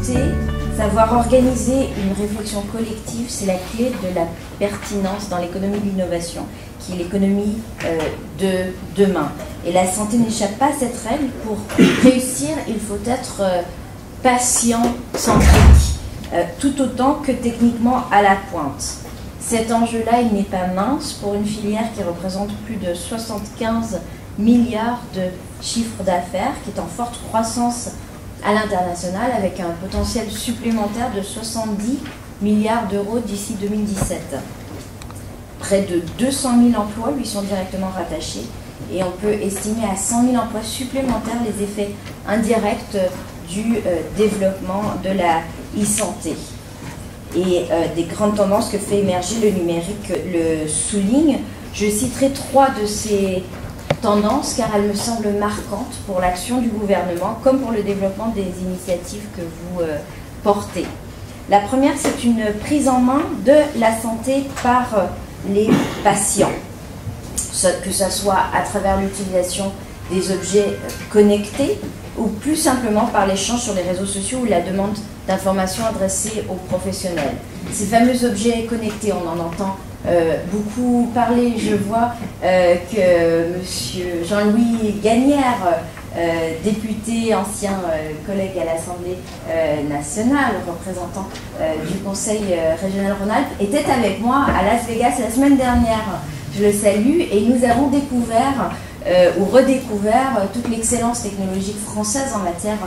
écouter, savoir organiser une réflexion collective, c'est la clé de la pertinence dans l'économie de l'innovation, qui est l'économie de demain. Et la santé n'échappe pas à cette règle. Pour réussir, il faut être patient-centrique, tout autant que techniquement à la pointe. Cet enjeu-là, il n'est pas mince pour une filière qui représente plus de 75 milliards de chiffre d'affaires, qui est en forte croissance à l'international, avec un potentiel supplémentaire de 70 milliards d'euros d'ici 2017. Près de 200 000 emplois lui sont directement rattachés, et on peut estimer à 100 000 emplois supplémentaires les effets indirects du développement de la e-santé. Et des grandes tendances que fait émerger le numérique le soulignent. Je citerai 3 de ces tendances car elles me semblent marquantes pour l'action du gouvernement comme pour le développement des initiatives que vous portez. La première, c'est une prise en main de la santé par les patients, que ce soit à travers l'utilisation des objets connectés ou plus simplement par l'échange sur les réseaux sociaux ou la demande d'informations adressées aux professionnels. Ces fameux objets connectés, on en entend beaucoup parler. Je vois que M. Jean-Louis Gagnère, député, ancien collègue à l'Assemblée nationale, représentant du Conseil régional Rhône-Alpes, était avec moi à Las Vegas la semaine dernière. Je le salue et nous avons découvert ou redécouvert toute l'excellence technologique française en matière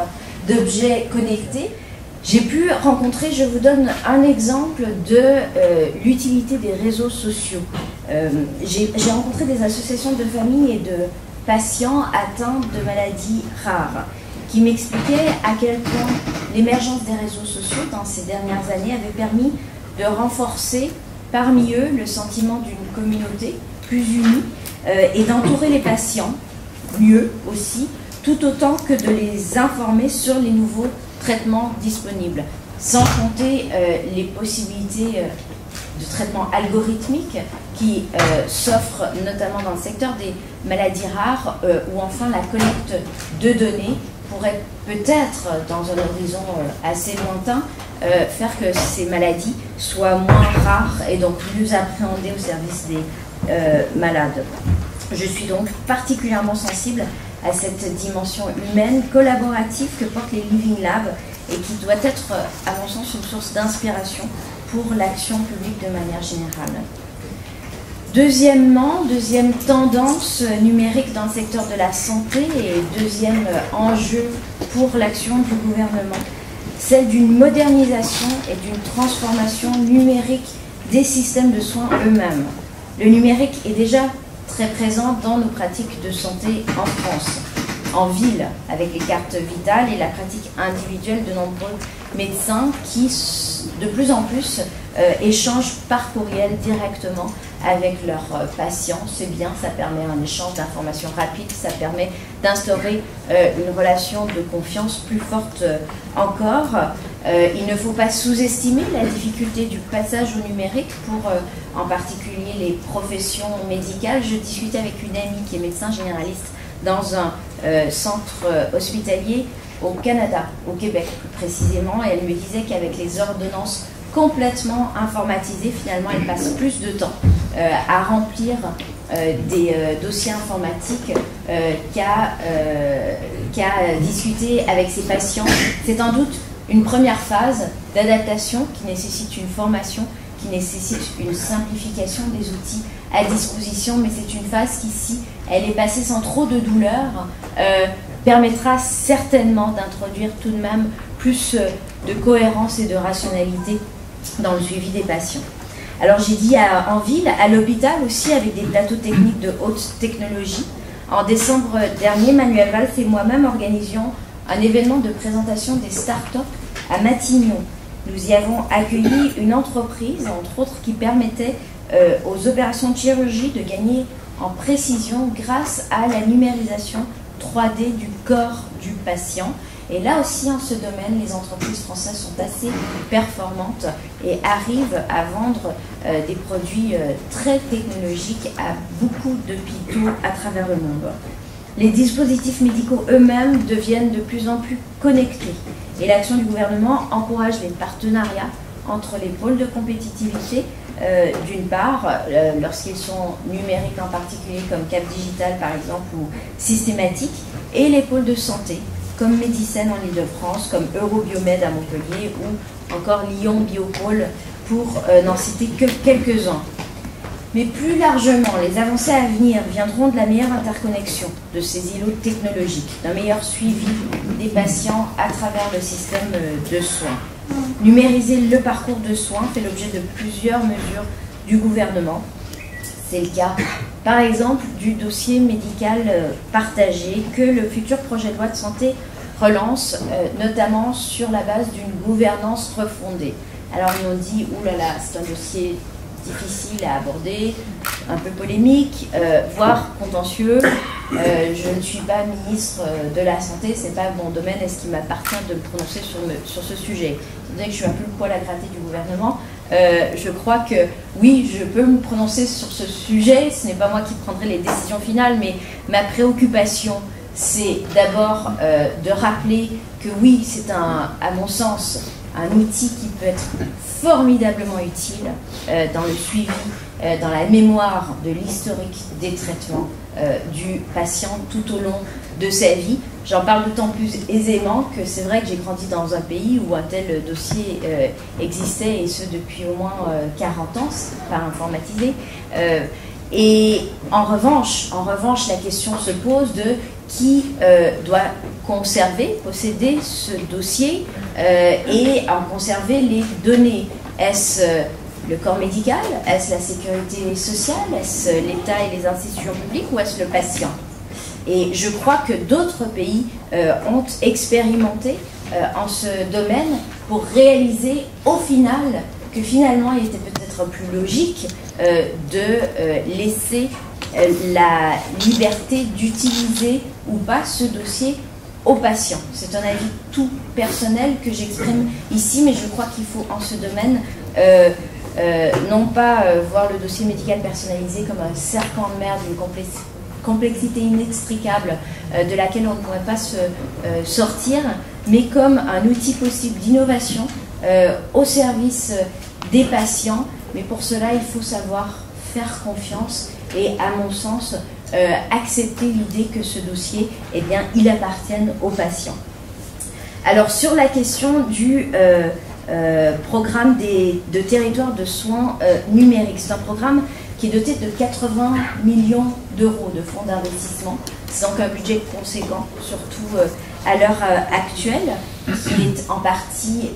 d'objets connectés. J'ai pu rencontrer, je vous donne un exemple de l'utilité des réseaux sociaux. J'ai rencontré des associations de familles et de patients atteints de maladies rares qui m'expliquaient à quel point l'émergence des réseaux sociaux dans ces dernières années avait permis de renforcer parmi eux le sentiment d'une communauté plus unie et d'entourer les patients mieux aussi, tout autant que de les informer sur les nouveaux traitements disponibles, sans compter les possibilités de traitement algorithmique qui s'offrent notamment dans le secteur des maladies rares ou enfin la collecte de données pourrait peut-être, dans un horizon assez lointain, faire que ces maladies soient moins rares et donc mieux appréhendées au service des malades. Je suis donc particulièrement sensible à cette dimension humaine, collaborative que portent les Living Labs et qui doit être, à mon sens, une source d'inspiration pour l'action publique de manière générale. Deuxièmement, deuxième tendance numérique dans le secteur de la santé et deuxième enjeu pour l'action du gouvernement, celle d'une modernisation et d'une transformation numérique des systèmes de soins eux-mêmes. Le numérique est déjà très présent dans nos pratiques de santé en France, en ville, avec les cartes vitales et la pratique individuelle de nombreux médecins qui, de plus en plus, échangent par courriel directement avec leurs patients. C'est bien, ça permet un échange d'informations rapide, ça permet d'instaurer une relation de confiance plus forte encore. Il ne faut pas sous-estimer la difficulté du passage au numérique pour en particulier les professions médicales. Je discutais avec une amie qui est médecin généraliste dans un centre hospitalier au Canada, au Québec plus précisément, et elle me disait qu'avec les ordonnances complètement informatisées, finalement elle passe plus de temps à remplir des dossiers informatiques qu'à discuter avec ses patients. C'est en doute une première phase d'adaptation qui nécessite une formation, qui nécessite une simplification des outils à disposition, mais c'est une phase qui, si elle est passée sans trop de douleur, permettra certainement d'introduire tout de même plus de cohérence et de rationalité dans le suivi des patients. Alors j'ai dit en ville, à l'hôpital aussi, avec des plateaux techniques de haute technologie. En décembre dernier, Manuel Valls et moi-même organisions un événement de présentation des start-up à Matignon. Nous y avons accueilli une entreprise, entre autres, qui permettait aux opérations de chirurgie de gagner en précision grâce à la numérisation 3D du corps du patient. Et là aussi, en ce domaine, les entreprises françaises sont assez performantes et arrivent à vendre des produits très technologiques à beaucoup d'hôpitaux à travers le monde. les dispositifs médicaux eux-mêmes deviennent de plus en plus connectés. Et l'action du gouvernement encourage les partenariats entre les pôles de compétitivité, d'une part, lorsqu'ils sont numériques en particulier, comme Cap Digital par exemple, ou systématiques, et les pôles de santé, comme Médicène en Ile-de-France, comme Eurobiomed à Montpellier, ou encore Lyon Biopôle, pour n'en citer que quelques-uns. Mais plus largement, les avancées à venir viendront de la meilleure interconnexion de ces îlots technologiques, d'un meilleur suivi des patients à travers le système de soins. Numériser le parcours de soins fait l'objet de plusieurs mesures du gouvernement. C'est le cas, par exemple, du dossier médical partagé que le futur projet de loi de santé relance, notamment sur la base d'une gouvernance refondée. Alors ils ont dit, oulala, c'est un dossier difficile à aborder, un peu polémique, voire contentieux. Je ne suis pas ministre de la Santé, c'est pas mon domaine, est-ce qu'il m'appartient de me prononcer sur ce sujet? Vous savez que je suis un peu le poil à gratter du gouvernement. Je crois que oui, je peux me prononcer sur ce sujet, ce n'est pas moi qui prendrai les décisions finales, mais ma préoccupation, c'est d'abord de rappeler que oui, c'est à mon sens, un outil qui peut être formidablement utile dans le suivi, dans la mémoire de l'historique des traitements du patient tout au long de sa vie. J'en parle d'autant plus aisément que c'est vrai que j'ai grandi dans un pays où un tel dossier existait, et ce depuis au moins 40 ans, c'est pas informatisé. Et en revanche, la question se pose de qui doit conserver, posséder ce dossier et en conserver les données. Est-ce le corps médical? Est-ce la sécurité sociale? Est-ce l'État et les institutions publiques? Ou est-ce le patient? Et je crois que d'autres pays ont expérimenté en ce domaine pour réaliser au final que finalement il était peut-être plus logique de laisser la liberté d'utiliser ou pas ce dossier aux patients. C'est un avis tout personnel que j'exprime ici, mais je crois qu'il faut en ce domaine non pas voir le dossier médical personnalisé comme un serpent de mer d'une complexité inextricable de laquelle on ne pourrait pas se sortir, mais comme un outil possible d'innovation au service des patients. Mais pour cela, il faut savoir faire confiance et, à mon sens, accepter l'idée que ce dossier, eh bien, il appartienne aux patients. Alors, sur la question du programme de territoire de soins numériques, c'est un programme qui est doté de 80 millions d'euros de fonds d'investissement. C'est donc un budget conséquent, surtout à l'heure actuelle, qui est en partie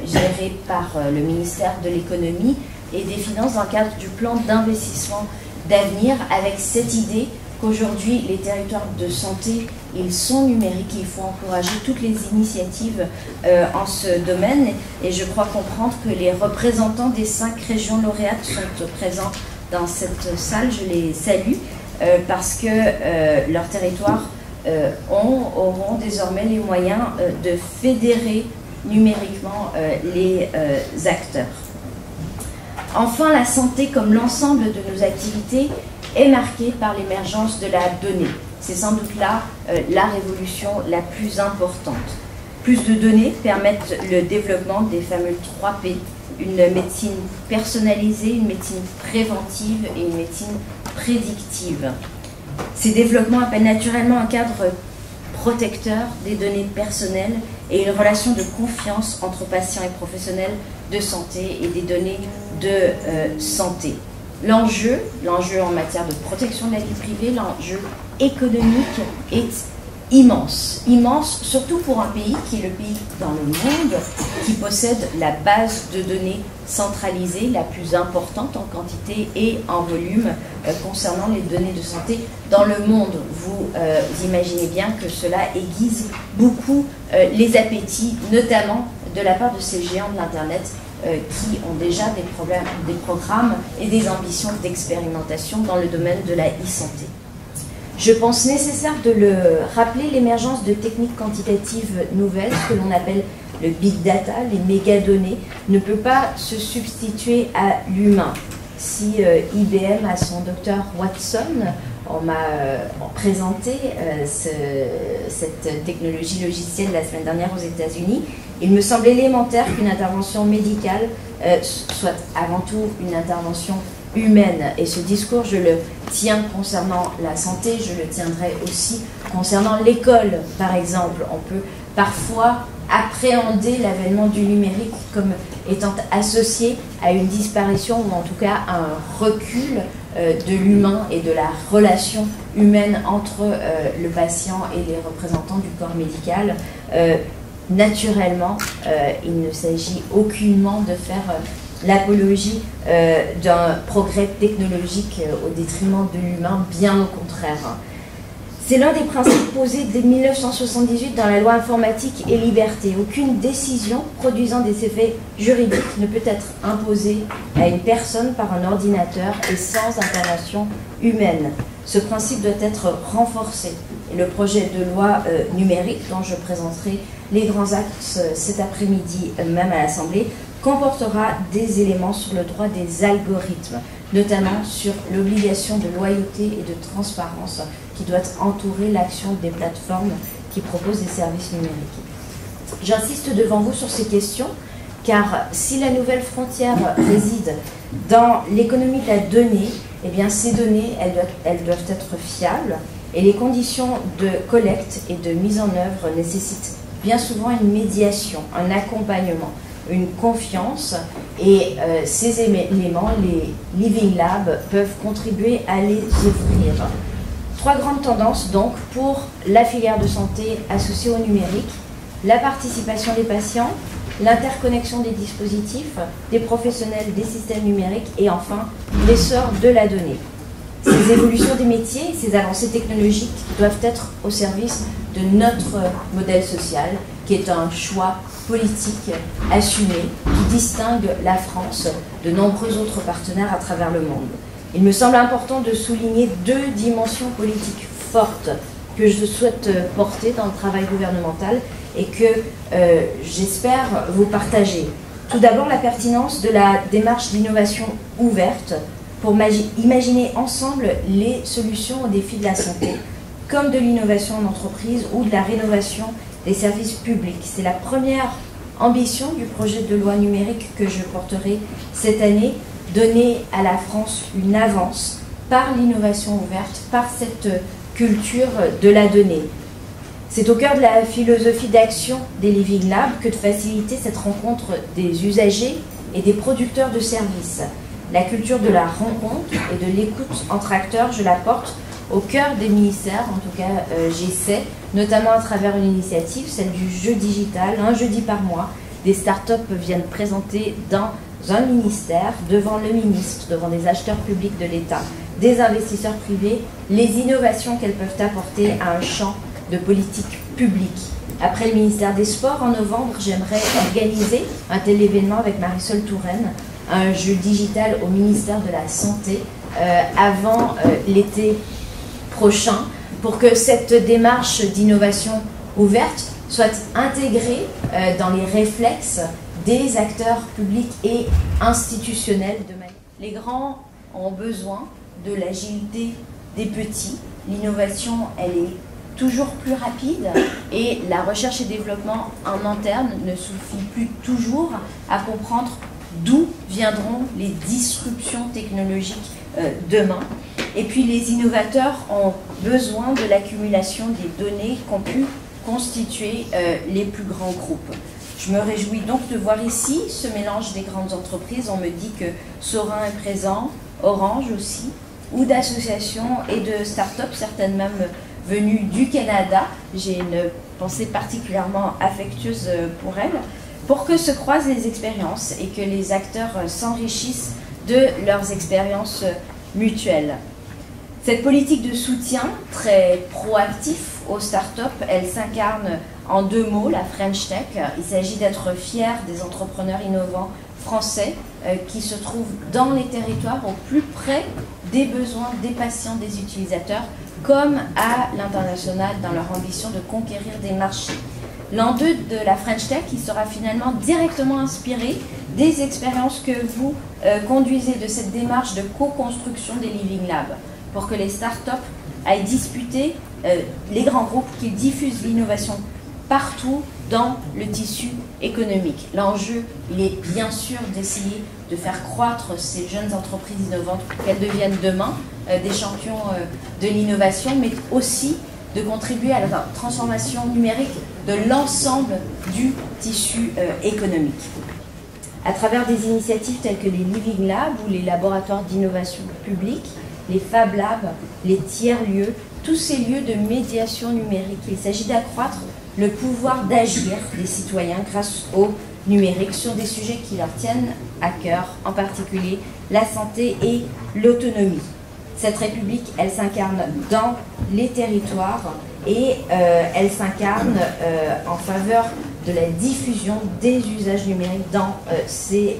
géré par le ministère de l'économie et des finances dans le cadre du plan d'investissement d'avenir, avec cette idée qu'aujourd'hui les territoires de santé, ils sont numériques et il faut encourager toutes les initiatives en ce domaine. Et je crois comprendre que les représentants des 5 régions lauréates sont présents dans cette salle. Je les salue parce que leurs territoires auront désormais les moyens de fédérer numériquement les acteurs. Enfin, la santé, comme l'ensemble de nos activités, est marquée par l'émergence de la donnée. C'est sans doute là la révolution la plus importante. Plus de données permettent le développement des fameux 3P, une médecine personnalisée, une médecine préventive et une médecine prédictive. Ces développements appellent naturellement un cadre protecteur des données personnelles et une relation de confiance entre patients et professionnels de santé et des données de santé. L'enjeu en matière de protection de la vie privée, l'enjeu économique est immense. Immense, surtout pour un pays qui est le pays dans le monde qui possède la base de données centralisée la plus importante en quantité et en volume concernant les données de santé dans le monde. Vous imaginez bien que cela aiguise beaucoup les appétits, notamment de la part de ces géants de l'Internet qui ont déjà des programmes et des ambitions d'expérimentation dans le domaine de la e-santé. Je pense nécessaire de le rappeler, l'émergence de techniques quantitatives nouvelles, ce que l'on appelle le big data, les mégadonnées, ne peut pas se substituer à l'humain. si IBM a son docteur Watson, on m'a présenté cette technologie logicielle la semaine dernière aux États-Unis. Il me semble élémentaire qu'une intervention médicale soit avant tout une intervention humaine. Et ce discours, je le tiens concernant la santé, je le tiendrai aussi concernant l'école, par exemple. On peut parfois appréhender l'avènement du numérique comme étant associé à une disparition ou en tout cas à un recul de l'humain et de la relation humaine entre le patient et les représentants du corps médical. Naturellement, il ne s'agit aucunement de faire l'apologie d'un progrès technologique au détriment de l'humain, bien au contraire. C'est l'un des principes posés dès 1978 dans la loi informatique et liberté. Aucune décision produisant des effets juridiques ne peut être imposée à une personne par un ordinateur et sans intervention humaine. Ce principe doit être renforcé. Et le projet de loi numérique, dont je présenterai les grands axes cet après-midi même à l'Assemblée, comportera des éléments sur le droit des algorithmes, notamment sur l'obligation de loyauté et de transparence qui doit entourer l'action des plateformes qui proposent des services numériques. J'insiste devant vous sur ces questions, car si la nouvelle frontière réside dans l'économie de la donnée, eh bien ces données, elles doivent être fiables, et les conditions de collecte et de mise en œuvre nécessitent bien souvent une médiation, un accompagnement, une confiance, et ces éléments, les Living Labs, peuvent contribuer à les offrir. Trois grandes tendances donc pour la filière de santé associée au numérique: la participation des patients, l'interconnexion des dispositifs, des professionnels des systèmes numériques et enfin l'essor de la donnée. Ces évolutions des métiers et ces avancées technologiques doivent être au service de notre modèle social, qui est un choix politique assumé, qui distingue la France de nombreux autres partenaires à travers le monde. Il me semble important de souligner deux dimensions politiques fortes que je souhaite porter dans le travail gouvernemental et que j'espère vous partager. Tout d'abord, la pertinence de la démarche d'innovation ouverte pour imaginer ensemble les solutions aux défis de la santé, comme de l'innovation en entreprise ou de la rénovation des services publics. C'est la première ambition du projet de loi numérique que je porterai cette année, donner à la France une avance par l'innovation ouverte, par cette culture de la donnée. C'est au cœur de la philosophie d'action des Living Labs que de faciliter cette rencontre des usagers et des producteurs de services. La culture de la rencontre et de l'écoute entre acteurs, je la porte au cœur des ministères, en tout cas j'essaie, notamment à travers une initiative, celle du jeu digital. Un jeudi par mois, des startups viennent présenter dans un ministère, devant le ministre, devant des acheteurs publics de l'État, des investisseurs privés, les innovations qu'elles peuvent apporter à un champ de politique publique. Après le ministère des Sports, en novembre, j'aimerais organiser un tel événement avec Marisol Touraine, un jeu digital au ministère de la Santé avant l'été prochain, pour que cette démarche d'innovation ouverte soit intégrée dans les réflexes des acteurs publics et institutionnels. Les grands ont besoin de l'agilité des petits. L'innovation, elle est toujours plus rapide et la recherche et développement en interne ne suffit plus toujours à comprendre d'où viendront les disruptions technologiques demain. Et puis les innovateurs ont besoin de l'accumulation des données qu'ont pu constituer les plus grands groupes. Je me réjouis donc de voir ici ce mélange des grandes entreprises. On me dit que Sorin est présent, Orange aussi, ou d'associations et de start-up, certaines même venues du Canada. J'ai une pensée particulièrement affectueuse pour elles, pour que se croisent les expériences et que les acteurs s'enrichissent de leurs expériences mutuelles. Cette politique de soutien très proactif aux startups, elle s'incarne en deux mots, la French Tech. Il s'agit d'être fier des entrepreneurs innovants français qui se trouvent dans les territoires au plus près des besoins des patients, des utilisateurs, comme à l'international dans leur ambition de conquérir des marchés. L'an 2 de la French Tech, il sera finalement directement inspiré des expériences que vous conduisez de cette démarche de co-construction des Living Labs pour que les startups aillent disputer les grands groupes qui diffusent l'innovation partout dans le tissu économique. L'enjeu, il est bien sûr d'essayer de faire croître ces jeunes entreprises innovantes pour qu'elles deviennent demain des champions de l'innovation, mais aussi de contribuer à la transformation numérique de l'ensemble du tissu économique. À travers des initiatives telles que les Living Labs ou les laboratoires d'innovation publique, les Fab Labs, les tiers-lieux, tous ces lieux de médiation numérique. Il s'agit d'accroître le pouvoir d'agir des citoyens grâce au numérique sur des sujets qui leur tiennent à cœur, en particulier la santé et l'autonomie. Cette République, elle s'incarne dans les territoires et elle s'incarne en faveur de la diffusion des usages numériques dans ces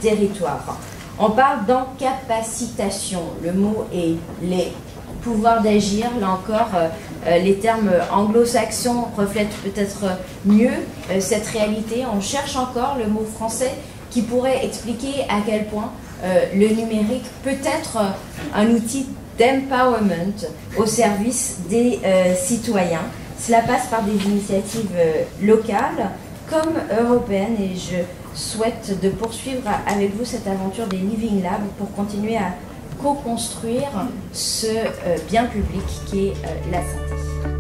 territoires. On parle d'encapacitation, le mot est les pouvoirs d'agir, là encore les termes anglo-saxons reflètent peut-être mieux cette réalité. On cherche encore le mot français qui pourrait expliquer à quel point le numérique peut être un outil d'empowerment au service des citoyens. Cela passe par des initiatives locales comme européennes et je souhaite de poursuivre avec vous cette aventure des Living Labs pour continuer à co-construire ce bien public qui est la santé.